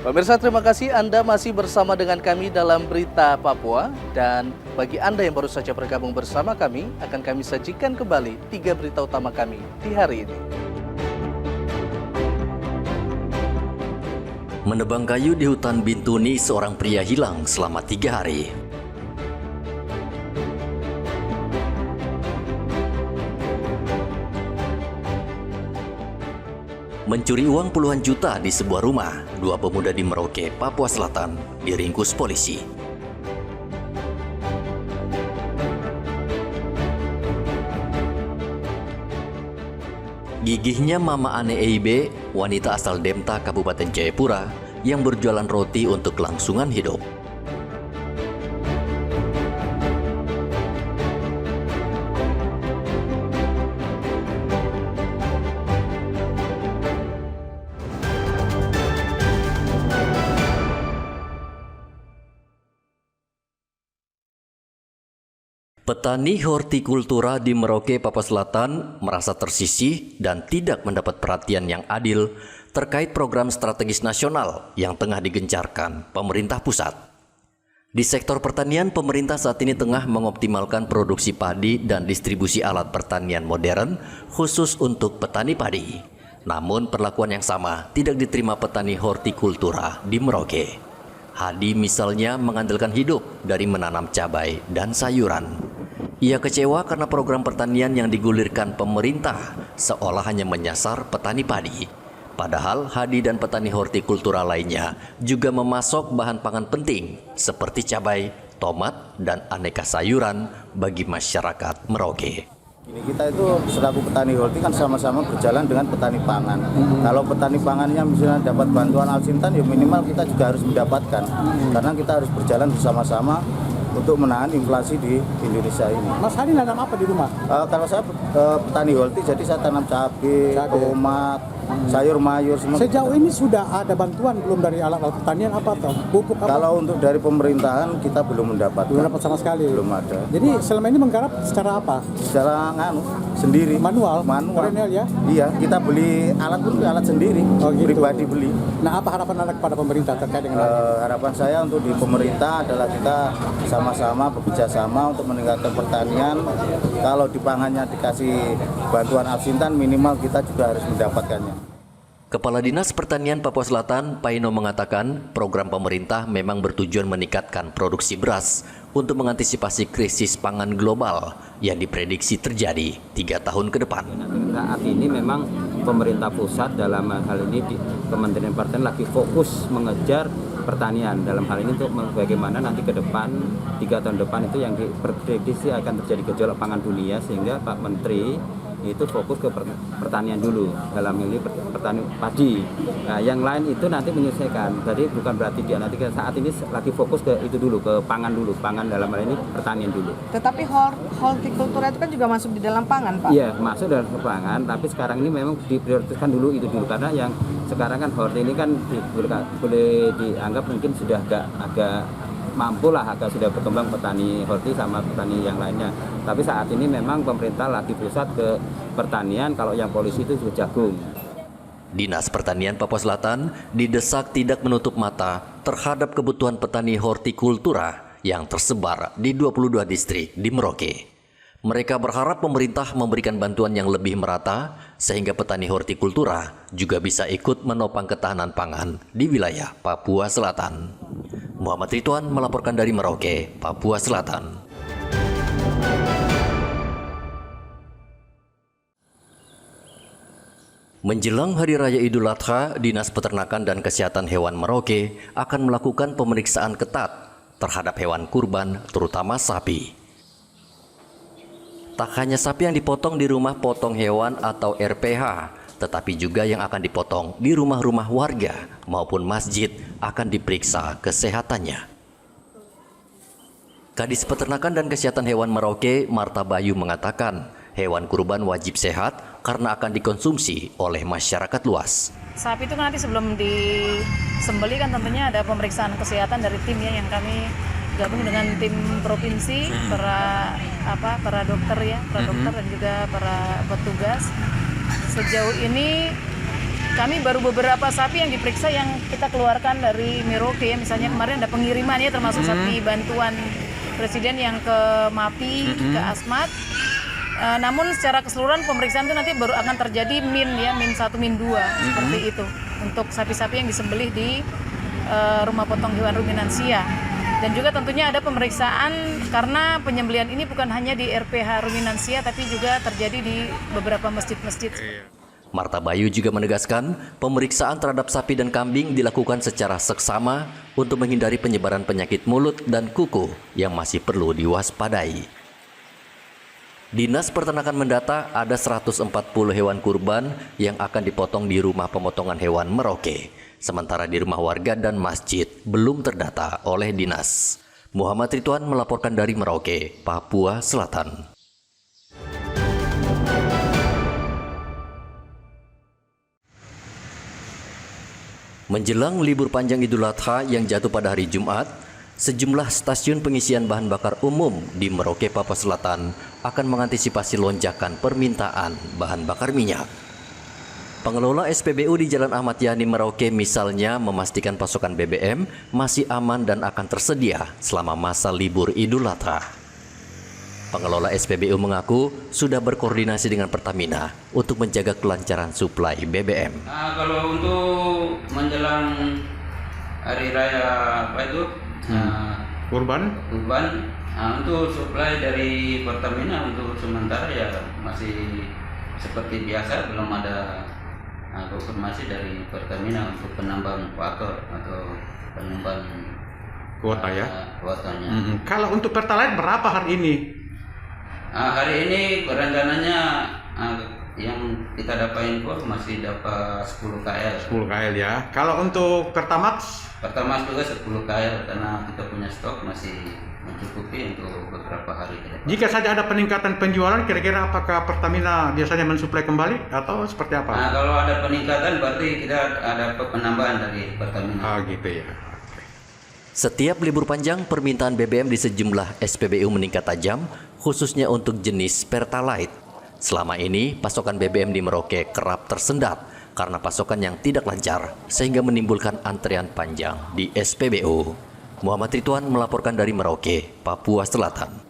Pemirsa, terima kasih Anda masih bersama dengan kami dalam Berita Papua. Dan bagi Anda yang baru saja bergabung bersama kami, akan kami sajikan kembali 3 berita utama kami di hari ini. Menebang kayu di hutan Bintuni, seorang pria hilang selama 3 hari. Mencuri uang puluhan juta di sebuah rumah, 2 pemuda di Merauke, Papua Selatan, diringkus polisi. Gigihnya Mama Ane Eibe, wanita asal Demta, Kabupaten Jayapura, yang berjualan roti untuk kelangsungan hidup. Petani hortikultura di Merauke, Papua Selatan merasa tersisih dan tidak mendapat perhatian yang adil terkait program strategis nasional yang tengah digencarkan pemerintah pusat. Di sektor pertanian, pemerintah saat ini tengah mengoptimalkan produksi padi dan distribusi alat pertanian modern khusus untuk petani padi. Namun perlakuan yang sama tidak diterima petani hortikultura di Merauke. Hadi misalnya mengandalkan hidup dari menanam cabai dan sayuran. Ia kecewa karena program pertanian yang digulirkan pemerintah seolah hanya menyasar petani padi. Padahal Hadi dan petani hortikultura lainnya juga memasok bahan pangan penting seperti cabai, tomat, dan aneka sayuran bagi masyarakat Merauke. Kita itu selaku petani horti kan sama-sama berjalan dengan petani pangan. Kalau petani pangannya misalnya dapat bantuan Alsintan, ya minimal kita juga harus mendapatkan. Karena kita harus berjalan bersama-sama untuk menahan inflasi di Indonesia ini. Mas Hadi nanam apa di rumah? Kalau saya petani horti, jadi saya tanam cabai, tomat, sayur mayur semua. Sejauh ini sudah ada bantuan belum dari alat-alat pertanian apa atau pupuk apa? Kalau untuk dari pemerintahan kita belum mendapat. Belum dapat sama sekali. Belum ada. Jadi selama ini menggarap secara apa? Secara sendiri. Manual. Korenel ya? Iya, kita beli alat pun alat sendiri. Oh, gitu. Pribadi beli. Nah, apa harapan Anda kepada pemerintah terkait dengan harapan saya untuk di pemerintah adalah kita sama-sama bekerja sama untuk meningkatkan pertanian. Kalau di pangannya dikasih bantuan Alsintan, minimal kita juga harus mendapatkannya. Kepala Dinas Pertanian Papua Selatan, Paino, mengatakan program pemerintah memang bertujuan meningkatkan produksi beras untuk mengantisipasi krisis pangan global yang diprediksi terjadi 3 tahun ke depan. Saat ini memang pemerintah pusat dalam hal ini di Kementerian Pertanian lagi fokus mengejar pertanian. Dalam hal ini untuk bagaimana nanti ke depan 3 tahun depan itu yang diprediksi akan terjadi gejolak pangan dunia, sehingga Pak Menteri itu fokus ke pertanian dulu, dalam ini pertanian padi. Nah, yang lain itu nanti menyesuaikan. Jadi bukan berarti dia nanti saat ini lagi fokus ke itu dulu, ke pangan dulu. Pangan dalam hal ini pertanian dulu. Tetapi hortikultura itu kan juga masuk di dalam pangan, Pak? Iya, masuk dalam pangan, tapi sekarang ini memang diprioritaskan dulu itu dulu, karena yang sekarang kan horti ini kan boleh dianggap mungkin sudah agak mampu lah, agak sudah berkembang petani horti sama petani yang lainnya. Tapi saat ini memang pemerintah lagi pusat ke pertanian, kalau yang polisi itu juga jagung. Dinas Pertanian Papua Selatan didesak tidak menutup mata terhadap kebutuhan petani hortikultura yang tersebar di 22 distrik di Merauke. Mereka berharap pemerintah memberikan bantuan yang lebih merata sehingga petani hortikultura juga bisa ikut menopang ketahanan pangan di wilayah Papua Selatan. Muhammad Ridwan melaporkan dari Merauke, Papua Selatan. Menjelang Hari Raya Idul Adha, Dinas Peternakan dan Kesehatan Hewan Merauke akan melakukan pemeriksaan ketat terhadap hewan kurban, terutama sapi. Tak hanya sapi yang dipotong di rumah potong hewan atau RPH, tetapi juga yang akan dipotong di rumah-rumah warga maupun masjid akan diperiksa kesehatannya. Kadis Peternakan dan Kesehatan Hewan Merauke, Marta Bayu, mengatakan hewan kurban wajib sehat karena akan dikonsumsi oleh masyarakat luas. Sapi itu nanti sebelum disembeli kan tentunya ada pemeriksaan kesehatan dari tim yang kami gabung dengan tim provinsi, para dokter dan juga para petugas. Sejauh ini kami baru beberapa sapi yang diperiksa yang kita keluarkan dari Merauke. Misalnya kemarin ada pengiriman ya, termasuk sapi bantuan Presiden yang ke MAPI, ke Asmat. Namun secara keseluruhan pemeriksaan itu nanti baru akan terjadi min 1, min 2 seperti itu untuk sapi-sapi yang disembelih di rumah potong hewan ruminansia. Dan juga tentunya ada pemeriksaan karena penyembelihan ini bukan hanya di RPH Ruminansia tapi juga terjadi di beberapa masjid-masjid. Marta Bayu juga menegaskan pemeriksaan terhadap sapi dan kambing dilakukan secara seksama untuk menghindari penyebaran penyakit mulut dan kuku yang masih perlu diwaspadai. Dinas Peternakan mendata ada 140 hewan kurban yang akan dipotong di rumah pemotongan hewan Merauke. Sementara di rumah warga dan masjid belum terdata oleh dinas. Muhammad Ridwan melaporkan dari Merauke, Papua Selatan. Menjelang libur panjang Idul Adha yang jatuh pada hari Jumat, sejumlah stasiun pengisian bahan bakar umum di Merauke, Papua Selatan akan mengantisipasi lonjakan permintaan bahan bakar minyak. Pengelola SPBU di Jalan Ahmad Yani Merauke misalnya memastikan pasokan BBM masih aman dan akan tersedia selama masa libur Idul Adha. Pengelola SPBU mengaku sudah berkoordinasi dengan Pertamina untuk menjaga kelancaran suplai BBM. Kalau untuk menjelang hari raya Kurban, untuk suplai dari Pertamina untuk sementara ya masih seperti biasa, belum ada konfirmasi dari Pertamina untuk penambahan faktor atau penambahan kuota ya. Kuotanya. Kalau untuk Pertalite berapa hari ini? Hari ini rencananya yang kita dapat info masih dapat 10 KL. 10 KL ya. Kalau untuk Pertamax? Pertamax juga 10 KL karena kita punya stok masih mencukupi untuk beberapa hari ke depan. Jika saja ada peningkatan penjualan, kira-kira apakah Pertamina biasanya mensuplai kembali atau seperti apa? Kalau ada peningkatan berarti kita ada penambahan dari Pertamina. Gitu ya. Setiap libur panjang, permintaan BBM di sejumlah SPBU meningkat tajam, khususnya untuk jenis Pertalite. Selama ini, pasokan BBM di Merauke kerap tersendat karena pasokan yang tidak lancar, sehingga menimbulkan antrean panjang di SPBU. Muhammad Ridwan melaporkan dari Merauke, Papua Selatan.